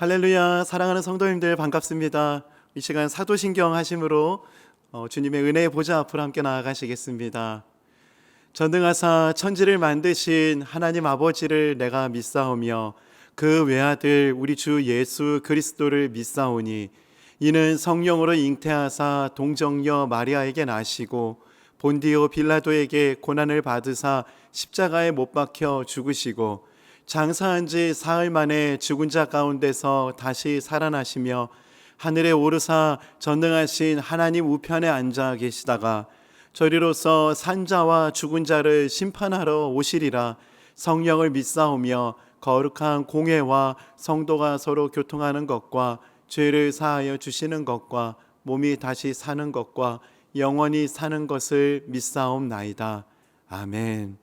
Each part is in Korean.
할렐루야. 사랑하는 성도님들 반갑습니다. 이 시간 사도신경 하심으로 주님의 은혜의 보좌 앞으로 함께 나아가시겠습니다. 전능하사 천지를 만드신 하나님 아버지를 내가 믿사오며 그 외아들 우리 주 예수 그리스도를 믿사오니 이는 성령으로 잉태하사 동정녀 마리아에게 나시고 본디오 빌라도에게 고난을 받으사 십자가에 못 박혀 죽으시고 장사한 지 사흘 만에 죽은 자 가운데서 다시 살아나시며 하늘에 오르사 전능하신 하나님 우편에 앉아 계시다가 저리로서 산자와 죽은 자를 심판하러 오시리라. 성령을 믿사오며 거룩한 공회와 성도가 서로 교통하는 것과 죄를 사하여 주시는 것과 몸이 다시 사는 것과 영원히 사는 것을 믿사옵나이다. 아멘.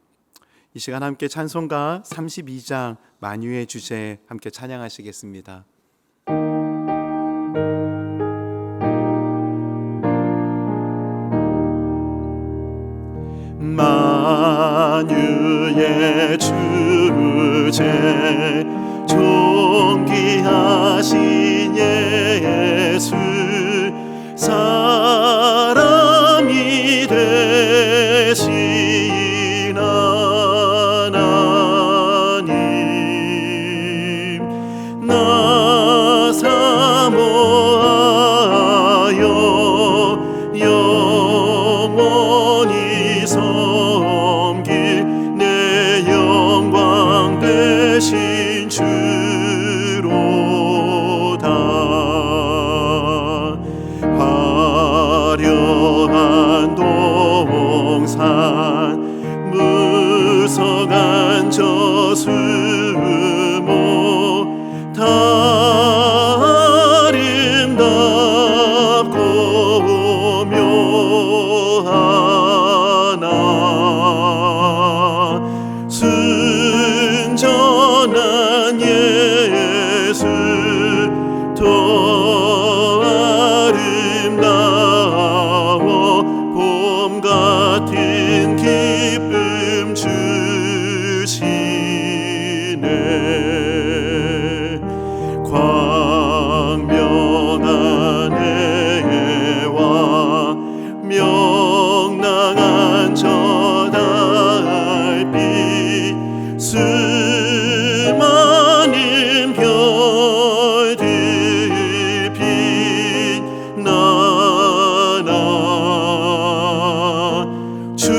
이 시간 함께 찬송가 32장 만유의 주제 함께 찬양하시겠습니다. 만유의 주제 존귀하신 예수 사람이 되신 나 사모하여 영원히 섬길 내 영광 되신 주로다. 화려한 동산 무성한 저수모 다 아름답고 묘하나 순전한 예수 더 아름다워 봄 같은 기쁨 주시네. 광명한 해와 명랑한 저 달빛 수많은 별들 빛나나 주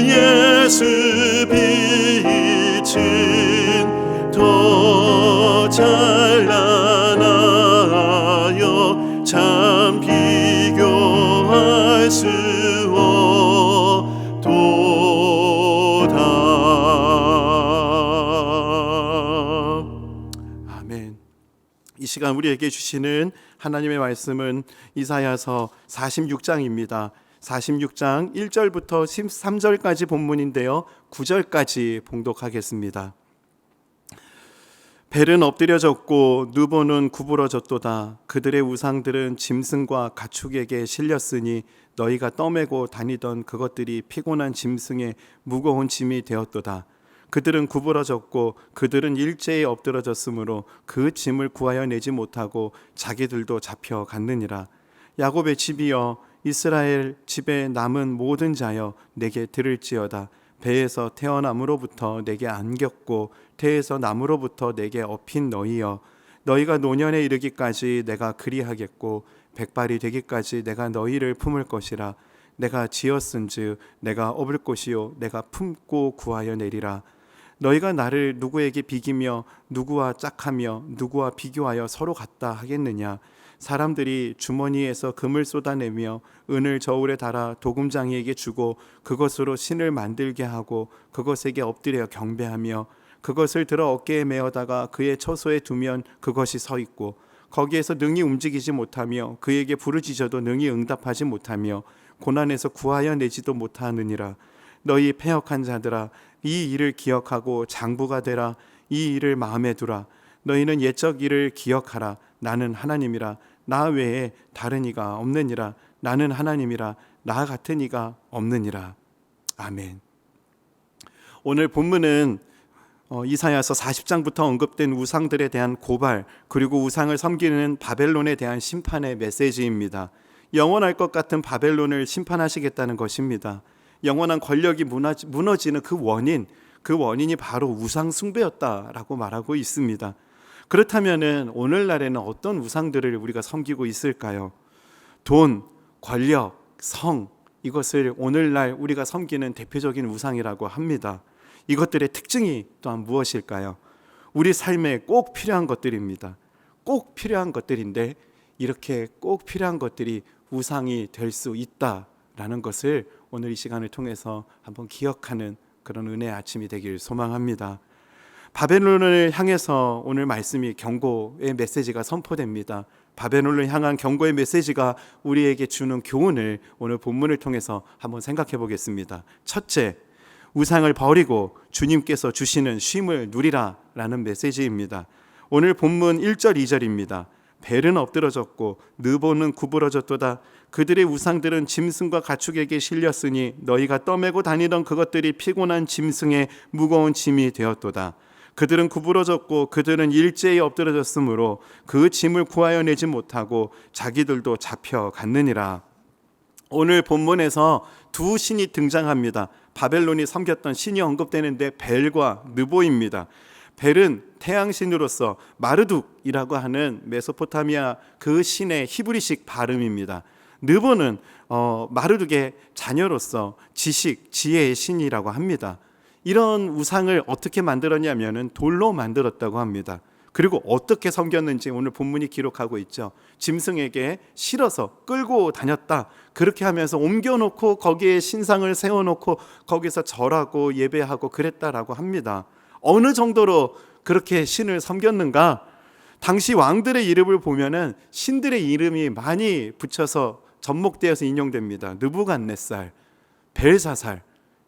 예수 빛은 더 찬란하여 참 비교할 수 없도다. 아멘. 이 시간 우리에게 주시는 하나님의 말씀은 이사야서 46장입니다. 46장 1절부터 13절까지 본문인데요, 9절까지 봉독하겠습니다. 벨은 엎드려졌고 누보는 구부러졌도다. 그들의 우상들은 짐승과 가축에게 실렸으니 너희가 떠매고 다니던 그것들이 피곤한 짐승의 무거운 짐이 되었도다. 그들은 구부러졌고 그들은 일제히 엎드러졌으므로 그 짐을 구하여 내지 못하고 자기들도 잡혀갔느니라. 야곱의 집이여, 이스라엘 집에 남은 모든 자여, 내게 들을지어다. 배에서 태어남으로부터 내게 안겼고 태에서 남으로부터 내게 업힌 너희여, 너희가 노년에 이르기까지 내가 그리하겠고 백발이 되기까지 내가 너희를 품을 것이라. 내가 지었은즉 내가 업을 것이요 내가 품고 구하여 내리라. 너희가 나를 누구에게 비기며 누구와 짝하며 누구와 비교하여 서로 같다 하겠느냐. 사람들이 주머니에서 금을 쏟아내며 은을 저울에 달아 도금장이에게 주고 그것으로 신을 만들게 하고 그것에게 엎드려 경배하며 그것을 들어 어깨에 메어다가 그의 처소에 두면 그것이 서 있고 거기에서 능히 움직이지 못하며 그에게 부르짖어도 능히 응답하지 못하며 고난에서 구하여 내지도 못하느니라. 너희 패역한 자들아, 이 일을 기억하고 장부가 되라. 이 일을 마음에 두라. 너희는 옛적 일을 기억하라. 나는 하나님이라. 나 외에 다른 이가 없느니라. 나는 하나님이라. 나 같은 이가 없느니라. 아멘. 오늘 본문은 이사야서 40장부터 언급된 우상들에 대한 고발, 그리고 우상을 섬기는 바벨론에 대한 심판의 메시지입니다. 영원할 것 같은 바벨론을 심판하시겠다는 것입니다. 영원한 권력이 무너지는 그 원인이 바로 우상 숭배였다라고 말하고 있습니다. 그렇다면 오늘날에는 어떤 우상들을 우리가 섬기고 있을까요? 돈, 권력, 성, 이것을 오늘날 우리가 섬기는 대표적인 우상이라고 합니다. 이것들의 특징이 또한 무엇일까요? 우리 삶에 꼭 필요한 것들입니다. 꼭 필요한 것들인데 이렇게 꼭 필요한 것들이 우상이 될 수 있다라는 것을 오늘 이 시간을 통해서 한번 기억하는 그런 은혜의 아침이 되길 소망합니다. 바벨론을 향해서 오늘 말씀이 경고의 메시지가 선포됩니다. 바벨론을 향한 경고의 메시지가 우리에게 주는 교훈을 오늘 본문을 통해서 한번 생각해 보겠습니다. 첫째, 우상을 버리고 주님께서 주시는 쉼을 누리라 라는 메시지입니다. 오늘 본문 1절 2절입니다. 벨은 엎드러졌고 느보는 구부러졌도다. 그들의 우상들은 짐승과 가축에게 실렸으니 너희가 떠매고 다니던 그것들이 피곤한 짐승의 무거운 짐이 되었도다. 그들은 구부러졌고 그들은 일제히 엎드러졌으므로 그 짐을 구하여 내지 못하고 자기들도 잡혀갔느니라. 오늘 본문에서 두 신이 등장합니다. 바벨론이 섬겼던 신이 언급되는데 벨과 느보입니다. 벨은 태양신으로서 마르둑이라고 하는 메소포타미아 그 신의 히브리식 발음입니다. 느보는 마르둑의 자녀로서 지식, 지혜의 신이라고 합니다. 이런 우상을 어떻게 만들었냐면 돌로 만들었다고 합니다. 그리고 어떻게 섬겼는지 오늘 본문이 기록하고 있죠. 짐승에게 실어서 끌고 다녔다. 그렇게 하면서 옮겨놓고 거기에 신상을 세워놓고 거기서 절하고 예배하고 그랬다라고 합니다. 어느 정도로 그렇게 신을 섬겼는가? 당시 왕들의 이름을 보면은 신들의 이름이 많이 붙여서 접목되어서 인용됩니다. 느부갓네살, 벨사살,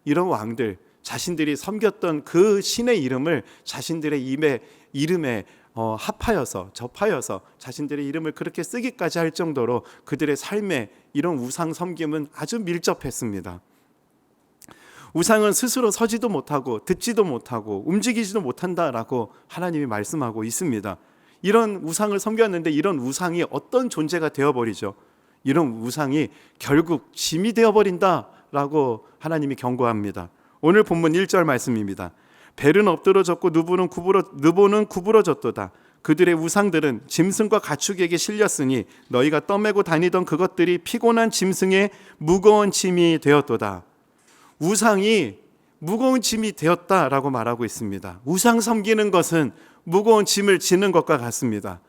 이런 왕들 자신들이 섬겼던 그 신의 이름을 자신들의 이름에 합하여서 접하여서 자신들의 이름을 그렇게 쓰기까지 할 정도로 그들의 삶에 이런 우상 섬김은 아주 밀접했습니다. 우상은 스스로 서지도 못하고 듣지도 못하고 움직이지도 못한다라고 하나님이 말씀하고 있습니다. 이런 우상을 섬겼는데 이런 우상이 어떤 존재가 되어버리죠. 이런 우상이 결국 짐이 되어버린다라고 하나님이 경고합니다. 오늘 본문 1절 말씀입니다. 벨은 엎드러졌고 느보는 구부러졌도다. 그들의 우상들은 짐승과 가축에게 실렸으니 너희가 떠매고 다니던 그것들이 피곤한 짐승의 무거운 짐이 되었도다. 우상이 무거운 짐이 되었다라고 말하고 있습니다. 우상 섬기는 것은 무거운 짐을 지는 것과 같습니다.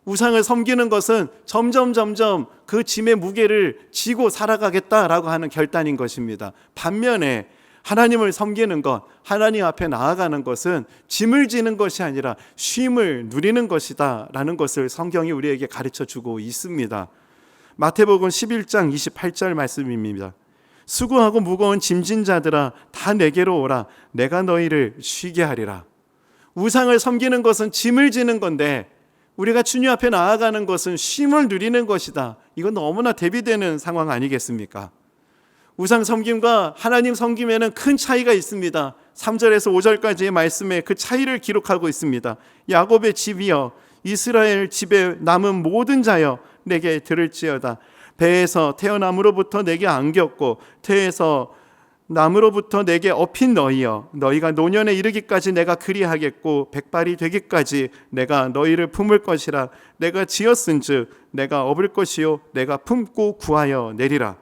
우상을 섬기는 것은 점점 그 짐의 무게를 지고 살아가겠다라고 하는 결단인 것입니다. 반면에 하나님을 섬기는 것, 하나님 앞에 나아가는 것은 짐을 지는 것이 아니라 쉼을 누리는 것이다 라는 것을 성경이 우리에게 가르쳐주고 있습니다. 마태복음 11장 28절 말씀입니다. 수고하고 무거운 짐진 자들아 다 내게로 오라. 내가 너희를 쉬게 하리라. 우상을 섬기는 것은 짐을 지는 건데 우리가 주님 앞에 나아가는 것은 쉼을 누리는 것이다. 이건 너무나 대비되는 상황 아니겠습니까? 우상 섬김과 하나님 섬김에는 큰 차이가 있습니다. 3절에서 5절까지의 말씀에 그 차이를 기록하고 있습니다. 야곱의 집이여 이스라엘 집에 남은 모든 자여 내게 들을지어다. 배에서 태어남으로부터 내게 안겼고 태에서 남으로부터 내게 업힌 너희여 너희가 노년에 이르기까지 내가 그리하겠고 백발이 되기까지 내가 너희를 품을 것이라. 내가 지었은즉 내가 업을 것이요 내가 품고 구하여 내리라.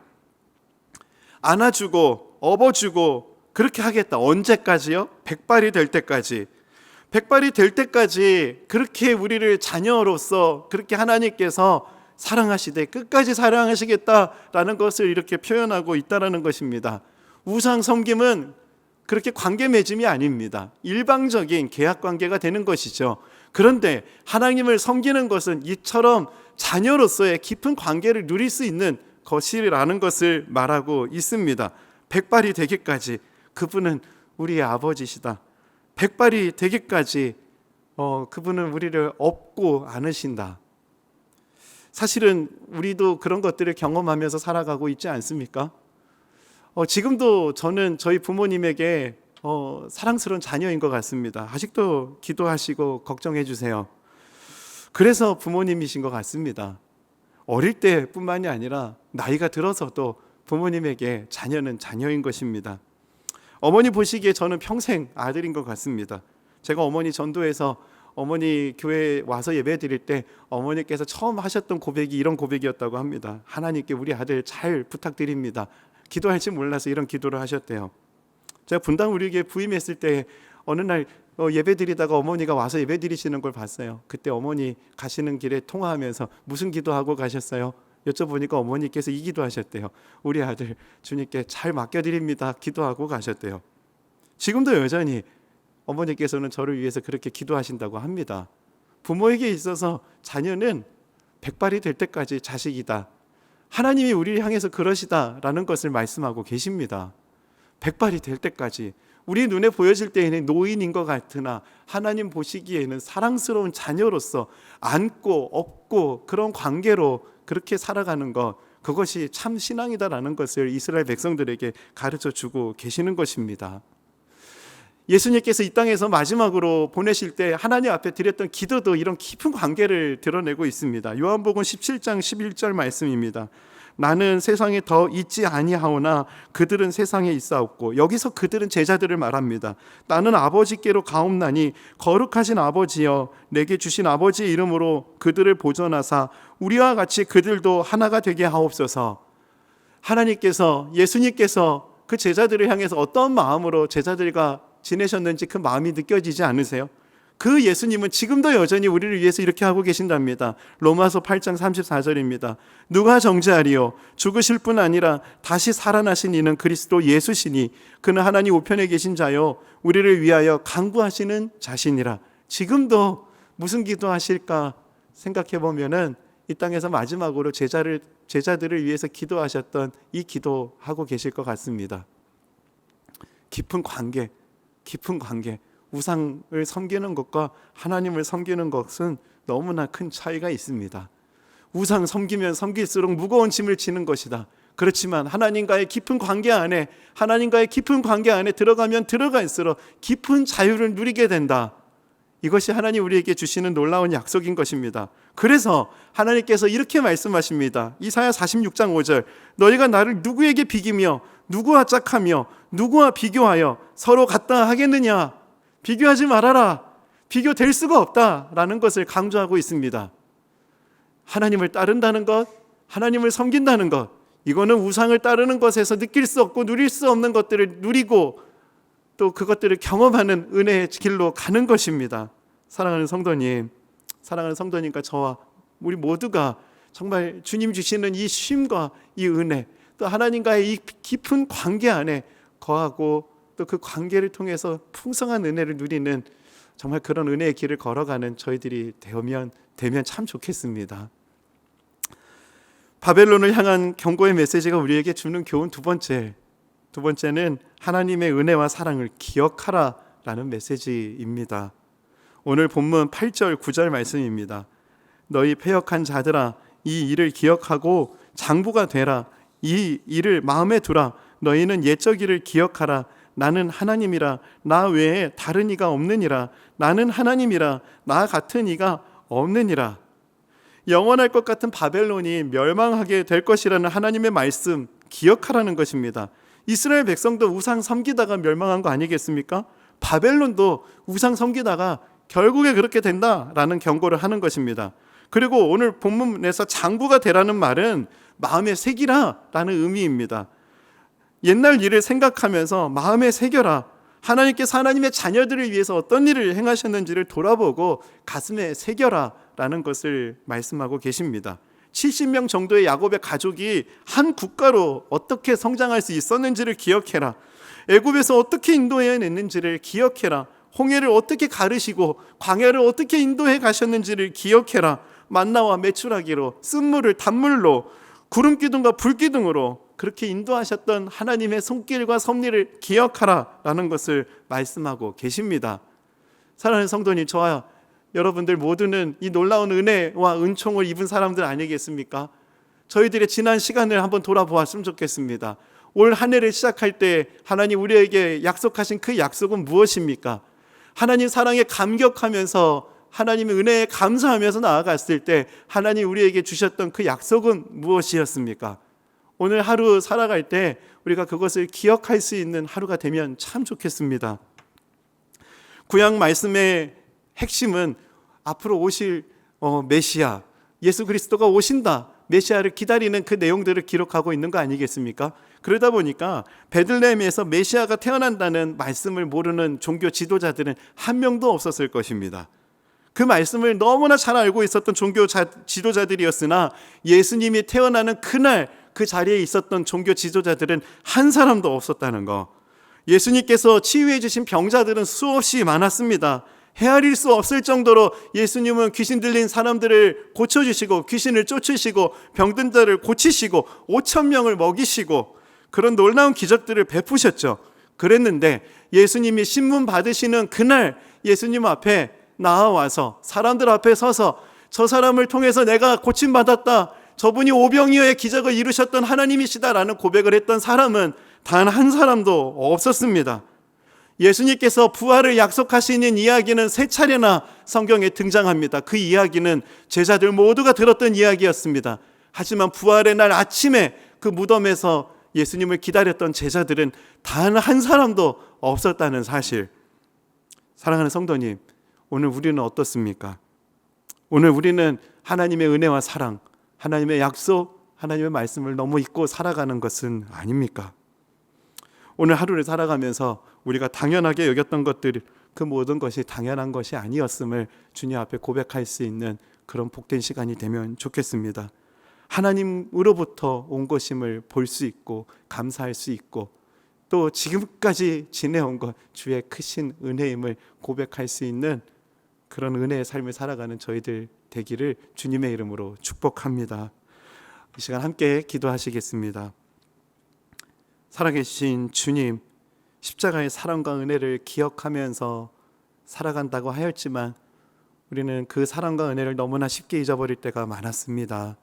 안아주고 업어주고 그렇게 하겠다. 언제까지요? 백발이 될 때까지. 백발이 될 때까지 그렇게 우리를 자녀로서 그렇게 하나님께서 사랑하시되 끝까지 사랑하시겠다라는 것을 이렇게 표현하고 있다는 것입니다. 우상 섬김은 그렇게 관계 맺음이 아닙니다. 일방적인 계약 관계가 되는 것이죠. 그런데 하나님을 섬기는 것은 이처럼 자녀로서의 깊은 관계를 누릴 수 있는 것이라는 것을 말하고 있습니다. 백발이 되기까지 그분은 우리의 아버지시다. 백발이 되기까지 그분은 우리를 업고 안으신다. 사실은 우리도 그런 것들을 경험하면서 살아가고 있지 않습니까? 지금도 저는 저희 부모님에게 사랑스러운 자녀인 것 같습니다. 아직도 기도하시고 걱정해 주세요. 그래서 부모님이신 것 같습니다. 어릴 때뿐만이 아니라 나이가 들어서도 부모님에게 자녀는 자녀인 것입니다. 어머니 보시기에 저는 평생 아들인 것 같습니다. 제가 어머니 전도해서 어머니 교회에 와서 예배 드릴 때 어머니께서 처음 하셨던 고백이 이런 고백이었다고 합니다. 하나님께 우리 아들 잘 부탁드립니다. 기도할지 몰라서 이런 기도를 하셨대요. 제가 분당 우리교회 부임했을 때 어느 날 예배 드리다가 어머니가 와서 예배 드리시는 걸 봤어요. 그때 어머니 가시는 길에 통화하면서 무슨 기도하고 가셨어요? 여쭤보니까 어머니께서 이 기도하셨대요. 우리 아들 주님께 잘 맡겨드립니다. 기도하고 가셨대요. 지금도 여전히 어머니께서는 저를 위해서 그렇게 기도하신다고 합니다. 부모에게 있어서 자녀는 백발이 될 때까지 자식이다. 하나님이 우리를 향해서 그러시다라는 것을 말씀하고 계십니다. 백발이 될 때까지 우리 눈에 보여질 때에는 노인인 것 같으나 하나님 보시기에는 사랑스러운 자녀로서 안고 업고 그런 관계로 그렇게 살아가는 것, 그것이 참 신앙이다라는 것을 이스라엘 백성들에게 가르쳐 주고 계시는 것입니다. 예수님께서 이 땅에서 마지막으로 보내실 때 하나님 앞에 드렸던 기도도 이런 깊은 관계를 드러내고 있습니다. 요한복음 17장 11절 말씀입니다. 나는 세상에 더 있지 아니하오나 그들은 세상에 있사옵고, 여기서 그들은 제자들을 말합니다. 나는 아버지께로 가옵나니 거룩하신 아버지여, 내게 주신 아버지의 이름으로 그들을 보존하사 우리와 같이 그들도 하나가 되게 하옵소서. 하나님께서, 예수님께서 그 제자들을 향해서 어떤 마음으로 제자들과 지내셨는지 그 마음이 느껴지지 않으세요? 그 예수님은 지금도 여전히 우리를 위해서 이렇게 하고 계신답니다. 로마서 8장 34절입니다. 누가 정죄하리요? 죽으실 뿐 아니라 다시 살아나신 이는 그리스도 예수시니 그는 하나님 우편에 계신 자요 우리를 위하여 간구하시는 자신이라. 지금도 무슨 기도하실까 생각해 보면은 이 땅에서 마지막으로 제자들을 위해서 기도하셨던 이 기도하고 계실 것 같습니다. 깊은 관계, 우상을 섬기는 것과 하나님을 섬기는 것은 너무나 큰 차이가 있습니다. 우상 섬기면 섬길수록 무거운 짐을 지는 것이다. 그렇지만 하나님과의 깊은 관계 안에 들어가면 들어갈수록 깊은 자유를 누리게 된다. 이것이 하나님 우리에게 주시는 놀라운 약속인 것입니다. 그래서 하나님께서 이렇게 말씀하십니다. 이사야 46장 5절, 너희가 나를 누구에게 비기며 누구와 짝하며 누구와 비교하여 서로 같다 하겠느냐? 비교하지 말아라. 비교될 수가 없다라는 것을 강조하고 있습니다. 하나님을 따른다는 것, 하나님을 섬긴다는 것, 이거는 우상을 따르는 것에서 느낄 수 없고 누릴 수 없는 것들을 누리고 또 그것들을 경험하는 은혜의 길로 가는 것입니다. 사랑하는 성도님과 저와 우리 모두가 정말 주님 주시는 이 쉼과 이 은혜, 또 하나님과의 이 깊은 관계 안에 거하고 또 그 관계를 통해서 풍성한 은혜를 누리는 정말 그런 은혜의 길을 걸어가는 저희들이 되면 참 좋겠습니다. 바벨론을 향한 경고의 메시지가 우리에게 주는 교훈 두 번째는 하나님의 은혜와 사랑을 기억하라라는 메시지입니다. 오늘 본문 8절 9절 말씀입니다. 너희 패역한 자들아, 이 일을 기억하고 장부가 되라. 이 일을 마음에 두라. 너희는 옛적 일을 기억하라. 나는 하나님이라. 나 외에 다른 이가 없느니라. 나는 하나님이라. 나 같은 이가 없느니라. 영원할 것 같은 바벨론이 멸망하게 될 것이라는 하나님의 말씀 기억하라는 것입니다. 이스라엘 백성도 우상 섬기다가 멸망한 거 아니겠습니까? 바벨론도 우상 섬기다가 결국에 그렇게 된다라는 경고를 하는 것입니다. 그리고 오늘 본문에서 장부가 되라는 말은 마음에 새기라라는 의미입니다. 옛날 일을 생각하면서 마음에 새겨라. 하나님께서 하나님의 자녀들을 위해서 어떤 일을 행하셨는지를 돌아보고 가슴에 새겨라라는 것을 말씀하고 계십니다. 70명 정도의 야곱의 가족이 한 국가로 어떻게 성장할 수 있었는지를 기억해라. 애굽에서 어떻게 인도해냈는지를 기억해라. 홍해를 어떻게 가르시고 광야를 어떻게 인도해 가셨는지를 기억해라. 만나와 메추라기로, 쓴물을 단물로, 구름기둥과 불기둥으로 그렇게 인도하셨던 하나님의 손길과 섭리를 기억하라라는 것을 말씀하고 계십니다. 사랑하는 성도님, 저와 여러분들 모두는 이 놀라운 은혜와 은총을 입은 사람들 아니겠습니까? 저희들의 지난 시간을 한번 돌아보았으면 좋겠습니다. 올 한 해를 시작할 때 하나님 우리에게 약속하신 그 약속은 무엇입니까? 하나님 사랑에 감격하면서 하나님의 은혜에 감사하면서 나아갔을 때 하나님 우리에게 주셨던 그 약속은 무엇이었습니까? 오늘 하루 살아갈 때 우리가 그것을 기억할 수 있는 하루가 되면 참 좋겠습니다. 구약 말씀의 핵심은 앞으로 오실 메시아, 예수 그리스도가 오신다, 메시아를 기다리는 그 내용들을 기록하고 있는 거 아니겠습니까? 그러다 보니까 베들레헴에서 메시아가 태어난다는 말씀을 모르는 종교 지도자들은 한 명도 없었을 것입니다. 그 말씀을 너무나 잘 알고 있었던 종교 지도자들이었으나 예수님이 태어나는 그날 그 자리에 있었던 종교 지도자들은 한 사람도 없었다는 거. 예수님께서 치유해 주신 병자들은 수없이 많았습니다. 헤아릴 수 없을 정도로 예수님은 귀신 들린 사람들을 고쳐주시고 귀신을 쫓으시고 병든 자를 고치시고 5천 명을 먹이시고 그런 놀라운 기적들을 베푸셨죠. 그랬는데 예수님이 신문 받으시는 그날 예수님 앞에 나와서 사람들 앞에 서서 저 사람을 통해서 내가 고침받았다, 저분이 오병이어의 기적을 이루셨던 하나님이시다라는 고백을 했던 사람은 단 한 사람도 없었습니다. 예수님께서 부활을 약속하시는 이야기는 세 차례나 성경에 등장합니다. 그 이야기는 제자들 모두가 들었던 이야기였습니다. 하지만 부활의 날 아침에 그 무덤에서 예수님을 기다렸던 제자들은 단 한 사람도 없었다는 사실. 사랑하는 성도님, 오늘 우리는 어떻습니까? 오늘 우리는 하나님의 은혜와 사랑, 하나님의 약속, 하나님의 말씀을 너무 잊고 살아가는 것은 아닙니까? 오늘 하루를 살아가면서 우리가 당연하게 여겼던 것들, 그 모든 것이 당연한 것이 아니었음을 주님 앞에 고백할 수 있는 그런 복된 시간이 되면 좋겠습니다. 하나님으로부터 온 것임을 볼 수 있고 감사할 수 있고 또 지금까지 지내온 것 주의 크신 은혜임을 고백할 수 있는 그런 은혜의 삶을 살아가는 저희들 되기를 주님의 이름으로 축복합니다. 이 시간 함께 기도하시겠습니다. 살아계신 주님, 십자가의 사랑과 은혜를 기억하면서 살아간다고 하였지만 우리는 그 사랑과 은혜를 너무나 쉽게 잊어버릴 때가 많았습니다.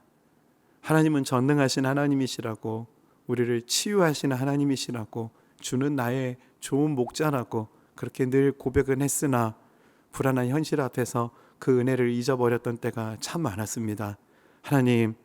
하나님은 전능하신 하나님이시라고, 우리를 치유하시는 하나님이시라고, 주는 나의 좋은 목자라고 그렇게 늘 고백은 했으나 불안한 현실 앞에서 그 은혜를 잊어버렸던 때가 참 많았습니다. 하나님,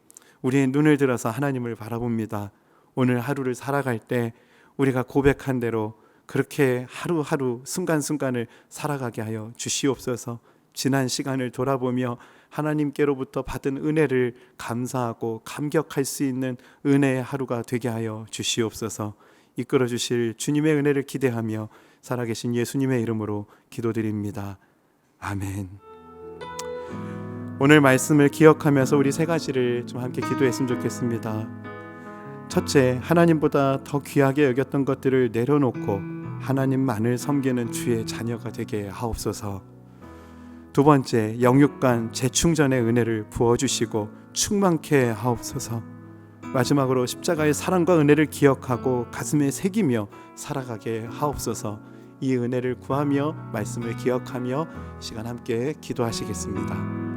우리의 눈을 들어서 하나님을 바라봅니다. 오늘 하루를 살아갈 때 우리가 고백한 대로 그렇게 하루하루 순간순간을 살아가게 하여 주시옵소서. 지난 시간을 돌아보며 하나님께로부터 받은 은혜를 감사하고 감격할 수 있는 은혜의 하루가 되게 하여 주시옵소서. 이끌어 주실 주님의 은혜를 기대하며 살아계신 예수님의 이름으로 기도드립니다. 아멘. 오늘 말씀을 기억하면서 우리 세 가지를 좀 함께 기도했으면 좋겠습니다. 첫째, 하나님보다 더 귀하게 여겼던 것들을 내려놓고 하나님만을 섬기는 주의 자녀가 되게 하옵소서. 두 번째, 영육간 재충전의 은혜를 부어주시고 충만케 하옵소서. 마지막으로 십자가의 사랑과 은혜를 기억하고 가슴에 새기며 살아가게 하옵소서. 이 은혜를 구하며 말씀을 기억하며 시간 함께 기도하시겠습니다.